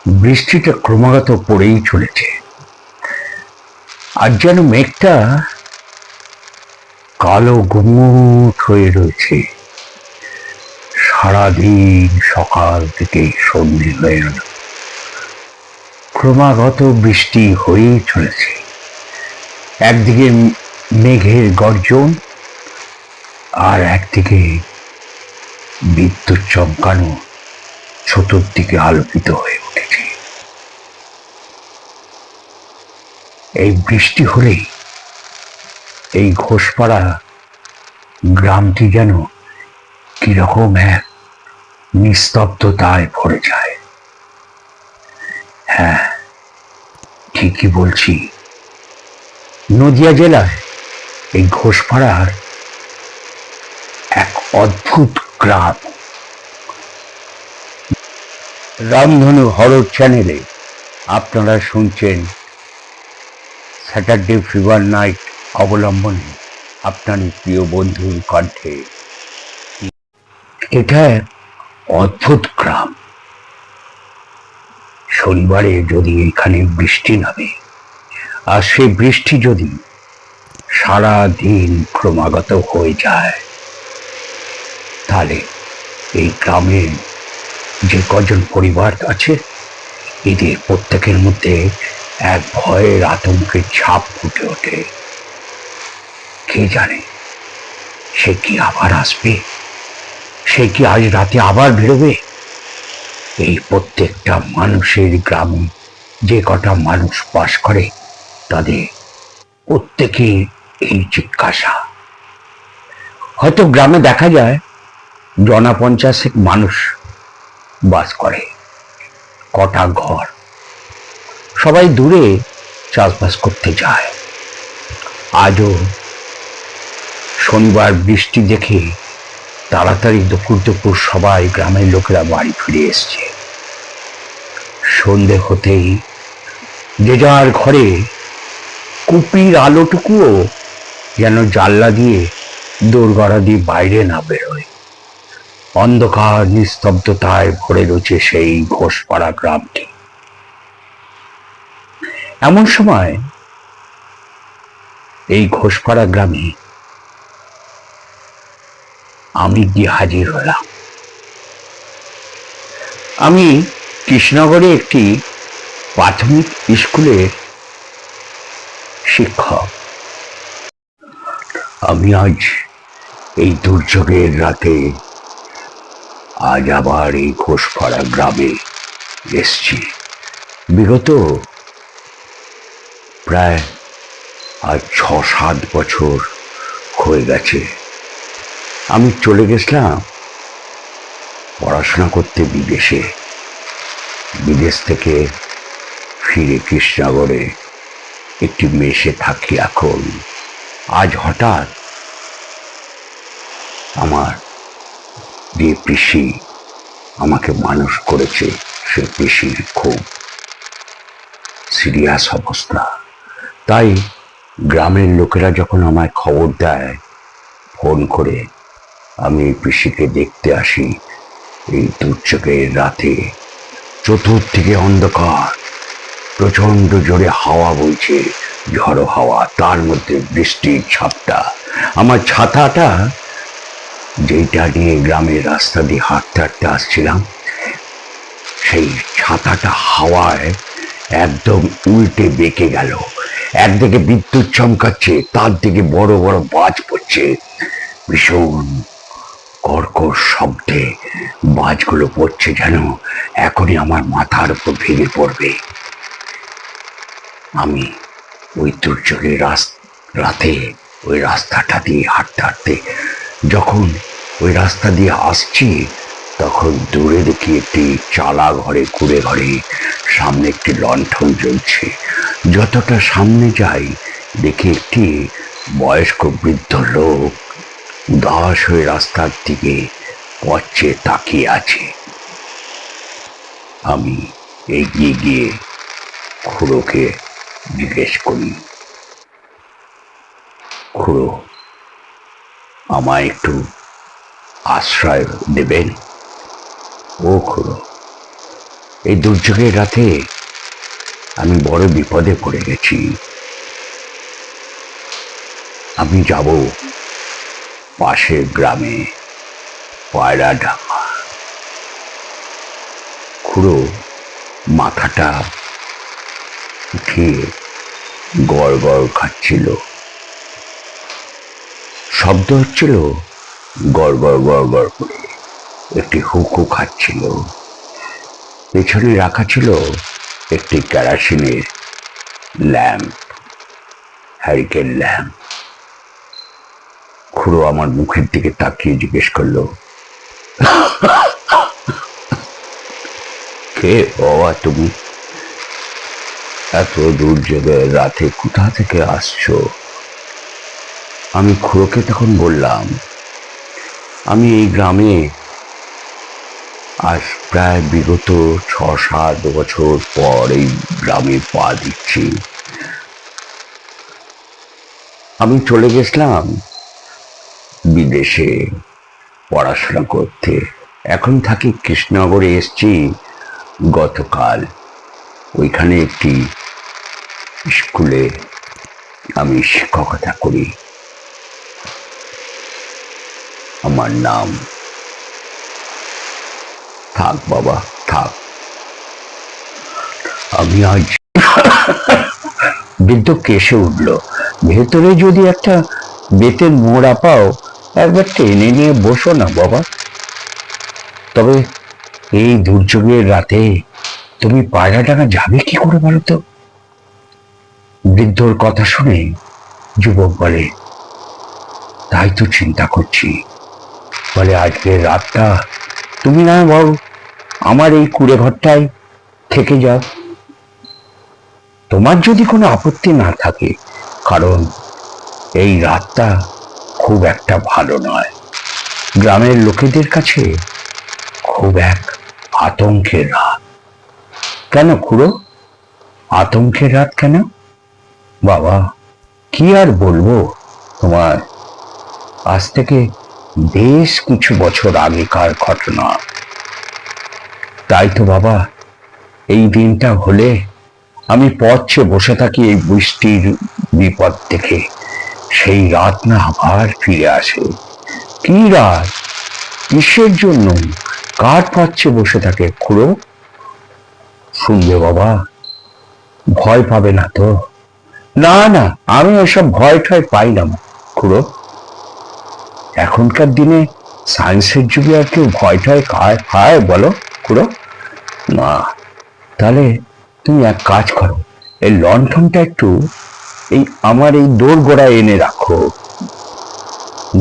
বৃষ্টিটা ক্রমাগত পড়েই চলেছে। আর যেন মেঘটা কালো গুমুট হয়ে রয়েছে। সারাদিন সকাল থেকে সন্ধে হয়ে গেল, ক্রমাগত বৃষ্টি হয়েই চলেছে। একদিকে মেঘের গর্জন, আর একদিকে বিদ্যুৎ চমকানো চতুর্দিকে আলোকিত হয়ে উঠেছে। এই বৃষ্টি হলেই এই ঘোষপাড়া গ্রামটি যেন কিরকম এক নিস্তব্ধতায় ভরে যায়। হ্যাঁ, ঠিকই বলছি, নদিয়া জেলায় এই ঘোষপাড়ার এক অদ্ভুত গ্রাম। রামধনু হরর চ্যানেলে আপনারা শুনছেন স্যাটারডে ফিভার নাইট অবলম্বনে আপনার প্রিয় বন্ধুর কণ্ঠে। এটা এক অদ্ভুত গ্রাম। শনিবারে যদি এখানে বৃষ্টি নামে, আর সেই বৃষ্টি যদি সারা দিন ক্রমাগত হয়ে যায়, তাহলে এই গ্রামের যে কজন পরিবার আছে, এদের প্রত্যেকের মধ্যে এক ভয়ের আতঙ্কের ছাপ ফুটে ওঠে। কে জানে সে কি আবার আসবে, সে কি আজ রাতে আবার বেরোবে। এই প্রত্যেকটা মানুষের গ্রামে যে কটা মানুষ বাস করে, তাদের প্রত্যেকে এই জিজ্ঞাসা। হয়তো গ্রামে দেখা যায় 50 মানুষ বাস করে, কটা ঘর, সবাই দূরে চাষবাস করতে যায়। আজও শনিবার বৃষ্টি দেখে তাড়াতাড়ি দুপুর সবাই গ্রামের লোকেরা বাড়ি ফিরে এসছে। সন্ধে হতেই যে যার ঘরে কুপির আলোটুকুও যেন জানলা দিয়ে দোরগড়া দিয়ে বাইরে না বেরোয়। অন্ধকার নিস্তব্ধতায় ভরে রয়েছে সেই ঘোষপাড়া গ্রামটি। এমন সময় এই ঘোষপাড়া গ্রামে আমি গিয়ে হাজির হলাম। আমি কৃষ্ণনগরে একটি প্রাথমিক স্কুলের শিক্ষক। আমি আজ এই দুর্যোগের রাতে আজ আবার এই ঘোষপাড়া গ্রামে এসছি। বিগত প্রায় আজ 6-7 বছর হয়ে গেছে আমি চলে গেছিলাম পড়াশোনা করতে বিদেশে। বিদেশ থেকে ফিরে কৃষ্ণনগরে একটি মেসে থাকি এখন। আজ হঠাৎ আমার যে পিসি আমাকে মানুষ করেছে, সে পিসির খুব সিরিয়াস অবস্থা। তাই গ্রামের লোকেরা যখন আমায় খবর দেয় ফোন করে, আমি পিসিকে দেখতে আসি। এই দুর্যোগের রাতে চতুর্দিকে অন্ধকার, প্রচন্ড জোরে হাওয়া বইছে, ঝড়ো হাওয়া, তার মধ্যে বৃষ্টির ছাপটা। আমার ছাতাটা যেটা নিয়ে গ্রামের রাস্তা দিয়ে হাঁটতে হাঁটতে আসছিলাম, সেই ছাতাটা হাওয়ায় একদম উল্টে বেঁকে গেল। একদিকে বিদ্যুৎ চমকাচ্ছে, তার দিকে বড় বড় বাজ পড়ছে। ভীষণ কর্কশ শব্দে বাজগুলো পড়ছে, যেন এখনই আমার মাথার উপর ভেঙে পড়বে। আমি ওই দুর্যোগের রাতে ওই রাস্তাটা দিয়ে হাঁটতে হাঁটতে যখন ওই রাস্তা দিয়ে আসছি, তখন দূরে দেখি একটি চালা ঘরে, কুড়ে ঘরে সামনে একটি লণ্ঠন জ্বলছে। যতটা সামনে যাই, দেখি একটি বয়স্ক বৃদ্ধ লোক উদাস হয়ে রাস্তার দিকে পথে তাকিয়ে আছে। আমি এগিয়ে গিয়ে খুড়োকে জিজ্ঞেস করি, খুড়ো, আমায় একটু আশ্রয় দেবেন? ও খুড়ো, এই দুর্যোগের রাতে আমি বড় বিপদে পড়ে গেছি। আমি যাব পাশের গ্রামে, পায়রা ডাঙ্গা। খুড়ো মাথাটা উঠিয়ে গড় গড় খাচ্ছিল। শব্দ হচ্ছিল গড় গড় গড় গড় করে। একটি হুকো খাচ্ছিল। পেছনে রাখা ছিল একটি কেরাসিনের ল্যাম্প, হ্যারিকেন ল্যাম্প। খুড়ো আমার মুখের দিকে তাকিয়ে জিজ্ঞেস করলো, কে বাবা তুমি? এত দুর্যোগের রাতে কোথা থেকে আসছো? আমি খুড়োকে তখন বললাম, আমি এই গ্রামে আজ প্রায় বিগত 6-7 বছর পর এই গ্রামে পা দিচ্ছি। আমি চলে গেছিলাম বিদেশে পড়াশোনা করতে। এখন থাকি কৃষ্ণনগরে। এসছি গতকাল। ওইখানে একটি স্কুলে আমি শিক্ষকতা করি। আমার নাম। থাক বাবা থাক। আমি আজ বৃদ্ধ কেসে উঠল। ভেতরে যদি একটা বেতের মোড়া পাও, একবার টেনে নিয়ে বসো না বাবা। তবে এই দুর্যোগের রাতে তুমি পায়রা ডাঙ্গা যাবে কি করে বলো তো? বৃদ্ধর কথা শুনে যুবক বলে, তাই তো চিন্তা করছি। বলে, আজকের রাতটা তুমি না বল আমার এই কুড়ে ঘরটায় থেকে যাও, তোমার যদি কোনো আপত্তি না থাকে। কারণ এই রাতটা খুব একটা ভালো নয়। গ্রামের লোকেদের কাছে খুব এক আতঙ্কের রাত। কেন খুড়ো, আতঙ্কের রাত কেন? বাবা কি আর বলবো তোমার, আজ থেকে বেশ কিছু বছর আগেকার ঘটনা। তাই তো বাবা, এই দিনটা হলে আমি পথে বসে থাকি এই বৃষ্টির বিপদ দেখে। সেই রাত না আবার ফিরে আসে। কি রাত? কিসের জন্য? কার পথে বসে থাকে খুড়ো? শুনবে বাবা, ভয় পাবে না তো? না না, আমি ওসব ভয় ঠয় পাই না খুড়ো। এখনকার দিনে সায়েন্সের যুগে আর কেউ ভয় ঠয় খায় বলো খুড়ো? না। তাহলে তুমি এক কাজ করো, এই লণ্ঠনটা একটু এই আমার এই দোর গোড়ায় এনে রাখো।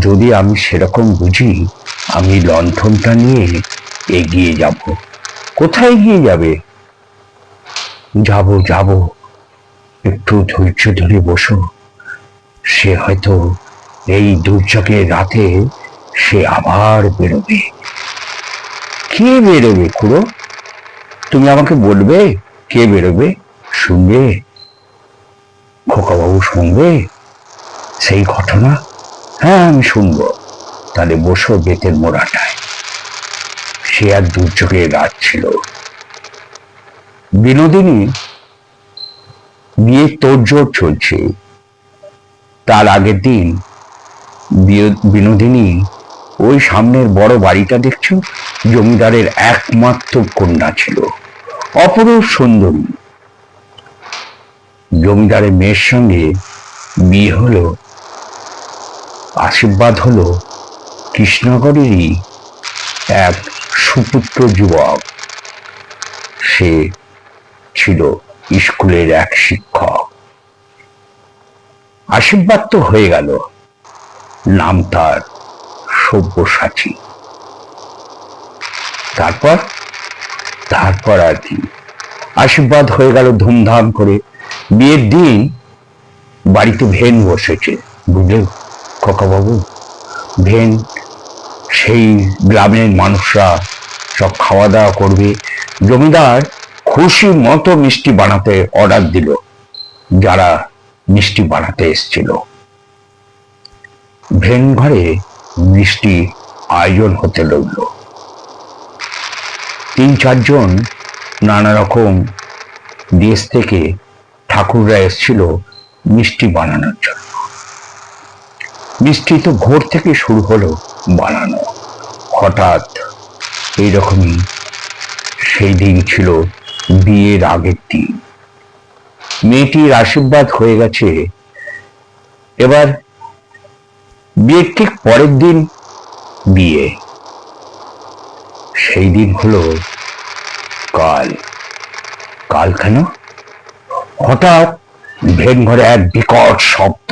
যদি আমি সেরকম বুঝি, আমি লণ্ঠনটা নিয়ে এগিয়ে যাব। কোথায় এগিয়ে যাবে? যাব যাব, একটু ধৈর্য ধরে বসো। সে হয়তো এই দুর্যোগের রাতে সে আবার বেরোবে। কে বেরোবে খুড়ো? তুমি আমাকে বলবে কে বেরোবে? শুনবে খোকাবাবু? শুনবে সেই ঘটনা? হ্যাঁ আমি শুনবো। তাহলে বসো বেতের মোড়াটায়। সে এক দুর্যোগের রাত ছিল। বিনোদিনী বিয়ে তোড়জোড় চলছে। তার আগের দিন বিনোদিনী ওই সামনের বড় বাড়িটা দেখছো, জমিদারের একমাত্র কন্যা ছিল, অপরূপ সুন্দরী। জমিদারের মেয়ের সঙ্গে বিয়ে হলো। আশীর্বাদ হলো কৃষ্ণনগরেরই এক সুপুত্র যুবক। সে ছিল স্কুলের এক শিক্ষক। আশীর্বাদ তো হয়ে গেল, নাম তার সব্যসাচী। তারপর তারপর আর কি, আশীর্বাদ হয়ে গেল ধুমধাম করে। বিয়ের দিন বাড়িতে ভেন বসেছে, বুঝলে খোকাবাবু? ভেন, সেই গ্রামের মানুষরা সব খাওয়া দাওয়া করবে। জমিদার খুশি মতো মিষ্টি বানাতে অর্ডার দিল যারা মিষ্টি বানাতে এসেছিল। ভেন ঘরে মিষ্টি আয়োজন হতে লাগল। 3-4 জন নানা রকম দেশ থেকে ঠাকুররা এসেছিল মিষ্টি বানানোর জন্য। মিষ্টি তো ভোর থেকে শুরু হলো বানানো। হঠাৎ এইরকমই সেই দিন ছিল বিয়ের আগের দিন। মেয়েটির আশীর্বাদ হয়ে গেছে, এবার বিয়ের ঠিক পরের দিন বিয়ে। সেই দিন হলো কাল। কাল কেন? হঠাৎ ভেন ঘরে এক বিকট শব্দ,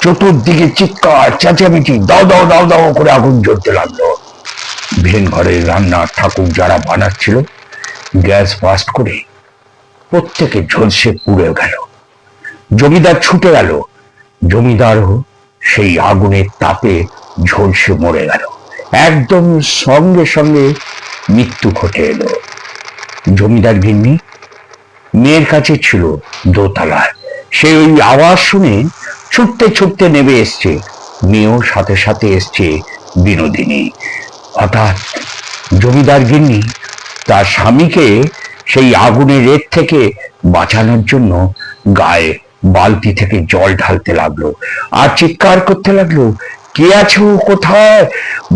চতুর্দিকে চিৎকার চেঁচামেচি, দাও দাও দাও দাও করে আগুন জ্বলতে লাগলো। ভেন ঘরের রান্নার ঠাকুর যারা বানাচ্ছিল গ্যাস বাস্ট করে প্রত্যেকে ঝলসে পুড়ে গেল। জমিদার ছুটে গেল, জমিদারও সেই আগুনের তাপে ঝলসে মরে গেল। একদম সঙ্গে সঙ্গে মৃত্যু ঘটে এলো। জমিদার গিন্নি মেয়ের কাছে ছিল দোতলায়, সে ওই আওয়াজ শুনে ছুটতে ছুটতে নেমে এসছে। মেয়েও সাথে সাথে এসছে বিনোদিনী। হঠাৎ জমিদার গিন্নি তার স্বামীকে সেই আগুনের রেত থেকে বাঁচানোর জন্য গায়ে বালতি থেকে জল ঢালতে লাগলো আর চিৎকার করতে লাগলো, কে আছো, কোথায়,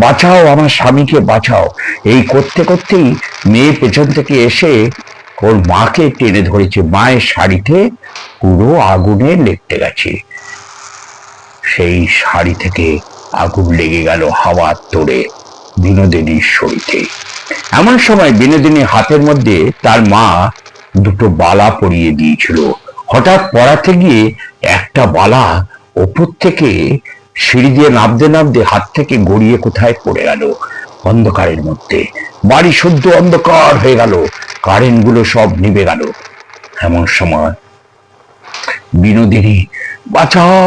বাঁচাও, আমার স্বামীকে বাঁচাও। এই করতে করতেই মেয়ে পেছন থেকে এসে ওর মাকে টেনে ধরেছে। মায়ের শাড়িতে পুরো আগুনে লেপটে গেছে। সেই শাড়ি থেকে আগুন লেগে গেল হাওয়ার তোড়ে বিনোদিনীর শরীরে। এমন সময় বিনোদিনীর হাতের মধ্যে তার মা দুটো বালা পরিয়ে দিয়েছিল। হঠাৎ পড়াতে গিয়ে একটা বালা ওপর থেকে সিঁড়ি দিয়ে নামতে নামতে হাত থেকে গড়িয়ে কোথায় পড়ে গেল অন্ধকারের মধ্যে। বাড়ি শুদ্ধ অন্ধকার হয়ে গেল, কারেন্ট গুলো সব নিভে গেল। এমন সময় বিনোদিনী বাঁচাও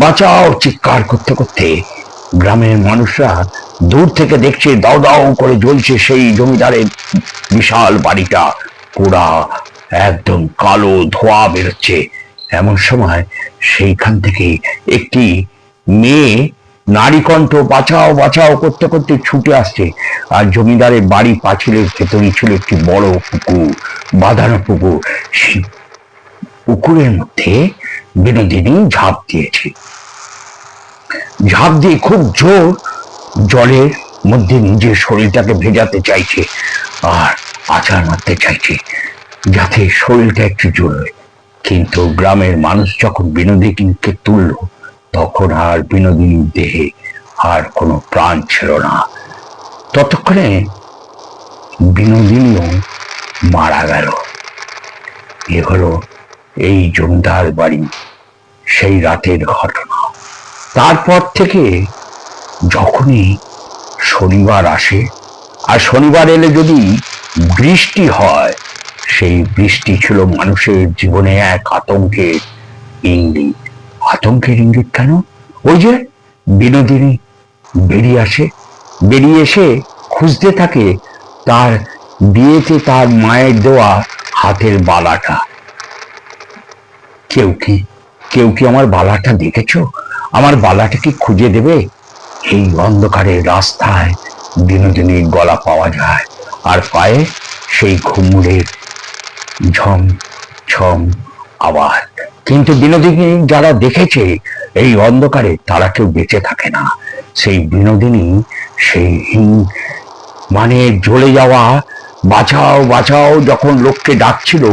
বাঁচাও চিৎকার করতে করতে গ্রামের মানুষরা দূর থেকে দেখছে দাও দাও করে জ্বলছে সেই জমিদারের বিশাল বাড়িটা, পোড়া একদম কালো ধোঁয়া বেরোচ্ছে। এমন সময় সেইখান থেকে একটি মেয়ে নারীকণ্ঠ বাঁচাও বাঁচাও করতে করতে ছুটে আসছে। আর জমিদারের বাড়ি পাঁচিলের ভেতরে ছিল একটি বড় পুকুর, বাঁধানো পুকুর। পুকুরের মধ্যে বিনোদিনী ঝাঁপ দিয়েছে। ঝাঁপ দিয়ে খুব জোর জলের মধ্যে নিজের শরীরটাকে ভেজাতে চাইছে আর আছাড় মারতে চাইছে যাতে শরীরটা একটু জ্বলবে। কিন্তু গ্রামের মানুষ যখন বিনোদিনীকে তুলল তখন আর বিনোদিনীর দেহে আর কোনো প্রাণ ছিল না। ততক্ষণে বিনোদিনীও মারা গেল। এ হলো এই জমিদার বাড়ি সেই রাতের ঘটনা। তারপর থেকে যখনই শনিবার আসে, আর শনিবার এলে যদি বৃষ্টি হয়, সেই বৃষ্টি ছিল মানুষের জীবনে এক আতঙ্কের ইঙ্গিত। আতঙ্কের ইঙ্গিত কেন? ওই যে বিনোদিনী বেরিয়ে আসে, বেরিয়ে এসে খুঁজতে থাকে তার বিয়েতে তার মায়ের দেওয়া হাতের বালাটা। কেউ কি আমার বালাটা দেখেছো? আমার বালাটা কি খুঁজে দেবে? এই অন্ধকারের রাস্তায় বিনোদিনীর গলা পাওয়া যায় আর পায়ে সেই ঘুমুরের ঝম ছম আওয়াজ। কিন্তু বিনোদিনী যারা দেখেছে এই অন্ধকারে তারা কেউ বেঁচে থাকে না। সেই বিনোদিনী সেই মানে জ্বলে যাওয়া বাঁচাও বাঁচাও যখন লোককে ডাকছিল,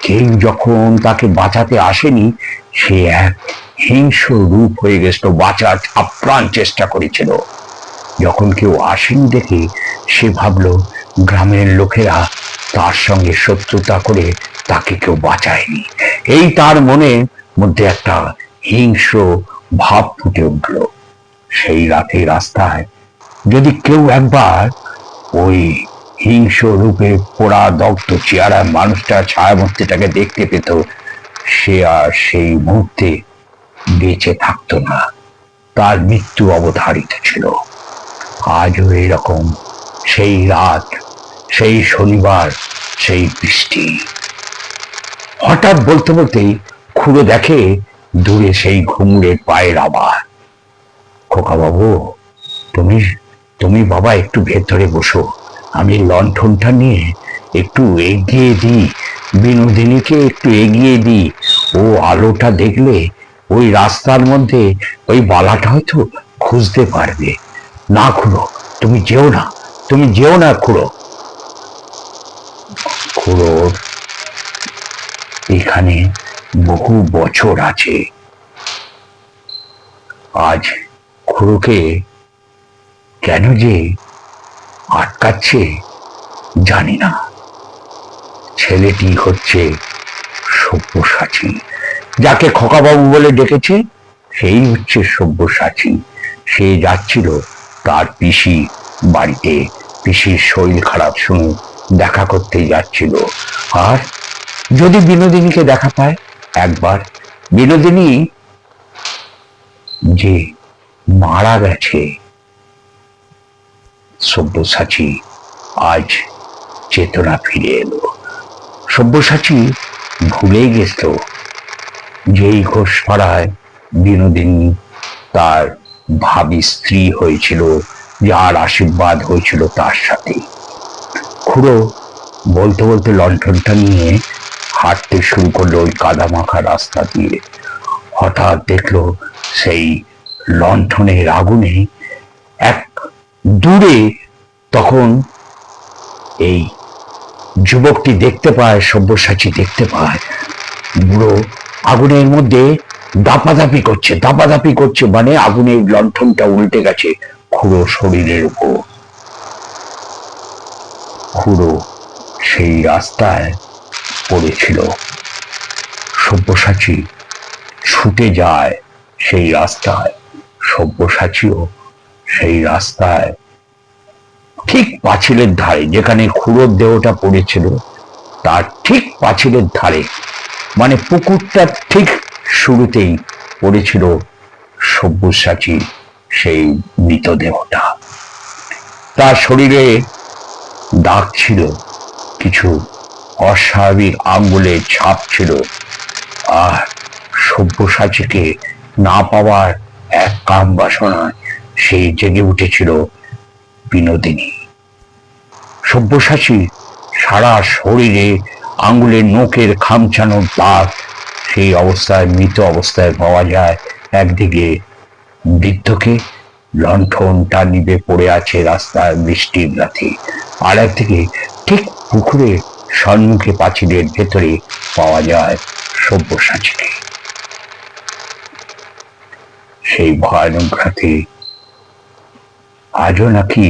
কেউ যখন তাকে বাঁচাতে আসেনি, সে এক হিংস্র রূপ হয়ে গেছিল, বাঁচার আপ্রাণ চেষ্টা করেছিল। যখন কেউ আসেনি দেখে সে ভাবলো গ্রামের লোকেরা তার সঙ্গে শত্রুতা করে তাকে কেউ বাঁচায়নি। এই তার মনের মধ্যে একটা হিংস্র ভাব ফুটে উঠল। সেই রাতে রাস্তায় যদি কেউ একবার ওই হিংস্র রূপে পোড়া দগ্ধ চেহারা মানুষটা ছায়ামূর্তিটাকে দেখতে পেত, সে আর সেই মুহূর্তে বেঁচে থাকতো না, তার মৃত্যু অবধারিত ছিল। আজও এরকম সেই রাত, সেই শনিবার, সেই বৃষ্টি। হঠাৎ বলতে বলতেই খুঁড়ো দেখে দূরে সেই ঘুমুরের পায়ের আওয়াজ। খোকা বাবু, তুমি বাবা একটু ভেতরে বসো, আমি লণ্ঠনটা নিয়ে একটু এগিয়ে দিই, বিনোদিনীকে একটু এগিয়ে দিই। ও আলোটা দেখলে ওই রাস্তার মধ্যে ওই বালাটা হয়তো খুঁজতে পারবে। না খুড়ো, তুমি যেও না, তুমি যেও না খুড়ো। খুড়োর এখানে বহু বছর আছে। আজ খুড়োকে কেন যে আটকাচ্ছে জানি না। ছেলেটি হচ্ছে সব্যসাচী, যাকে খোকাবাবু বলে ডেকেছে সেই হচ্ছে সব্যসাচী। সে যাচ্ছিল তার পিসি বাড়িতে, পিসির শরীর খারাপ শুনে দেখা করতে যাচ্ছিল। আর যদি বিনোদিনীকে দেখা পায় একবার, বিনোদিনী যে মারা গেছে, সব্যসাচী আজ চেতনা ফিরে এলো। সব্যসাচী ভুলে গেছিল যেই ঘোষপাড়ায় বিনোদিনী তার ভাবী স্ত্রী হয়েছিল, যার আশীর্বাদ হয়েছিল তার সাথে। খুড়ো বলতে বলতে লণ্ঠনটা নিয়ে হাঁটতে শুরু করলো ওই কাদামাখা রাস্তা দিয়ে। হঠাৎ দেখলো সেই লণ্ঠনের আগুনে এক দূরে তখন এই যুবকটি দেখতে পায়, সব্যসাচী দেখতে পায় বুড়ো আগুনের মধ্যে দাপাদাপি করছে, দাপাদাপি করছে, মানে আগুনের লণ্ঠনটা উল্টে গেছে খুড়ো শরীরের উপর। খুড়ো সেই রাস্তায় পড়েছিল। সব্যসাচী ছুটে যায় সেই রাস্তায়, সব্যসাচীও সেই রাস্তায় ঠিক পাঁচিলের ধারে, যেখানে খুড়োর দেহটা পড়েছিল তার ঠিক পাঁচিলের ধারে, মানে পুকুরটার ঠিক শুরুতেই পড়েছিল সব্যসাচী সেই মৃতদেহটা। তার শরীরে দাগ ছিল, কিছু অস্বাভাবিক আঙ্গুলের ছাপ ছিল। আর সব্যসাচীকে না পাওয়ার এক কাম বাসনায় সেই জেগে উঠেছিল বিনোদিনী। সব্যসাচী সারা শরীরে আঙ্গুলের নখের খামচানোর দাগ, সেই অবস্থায় মৃত অবস্থায় পাওয়া যায়। একদিকে বৃদ্ধকে, লণ্ঠনটা নিভে পড়ে আছে রাস্তায় বৃষ্টির রাতে, আর একদিকে ঠিক পুকুরে সম্মুখে পাঁচিলের ভেতরে পাওয়া যায় সব্যসাচীকে। সেই ভয়ানক রাতে আজও নাকি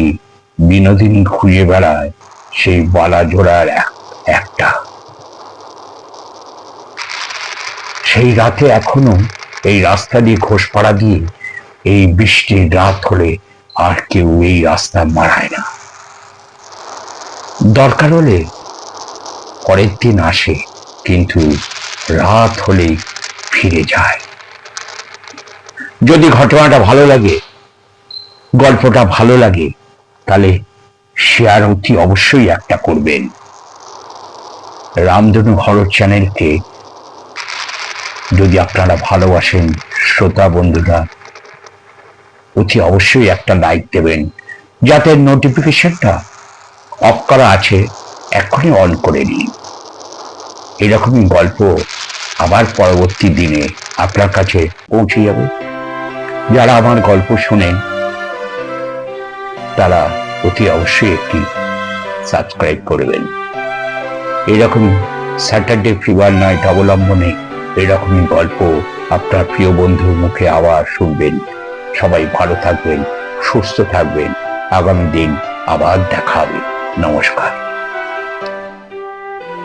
বিনোদিনী খুঁজে বেড়ায় সেই বালা জোড়ার একটা। সেই রাতে এখনো এই রাস্তা দিয়ে, ঘোষপাড়া দিয়ে, এই বৃষ্টির রাত হলে আর কেউ এই রাস্তা মারায় না। দরকার হলে পরের দিন আসে, কিন্তু রাত হলেই ফিরে যায়। যদি ঘটনাটা ভালো লাগে, গল্পটা ভালো লাগে, তাহলে শেয়ার অতি অবশ্যই একটা করবেন। রামধনু হরর চ্যানেলকে যদি আপনারা ভালোবাসেন শ্রোতা বন্ধুরা, অতি অবশ্যই একটা লাইক দেবেন, যাতে নোটিফিকেশনটা অফ করা আছে এখনই অন করে নিন। এরকমই গল্প আবার পরবর্তী দিনে আপনার কাছে পৌঁছে যাবে। যারা আমার গল্প শোনেন তারা অতি অবশ্যই একটি সাবস্ক্রাইব করবেন। এরকম স্যাটারডে ফিভার নাইট অবলম্বনে এরকমই গল্প আপনার প্রিয় বন্ধুর মুখে আবার শুনবেন। সবাই ভালো থাকবেন, সুস্থ থাকবেন। আগামী দিন আবার দেখা হবে। নমস্কার।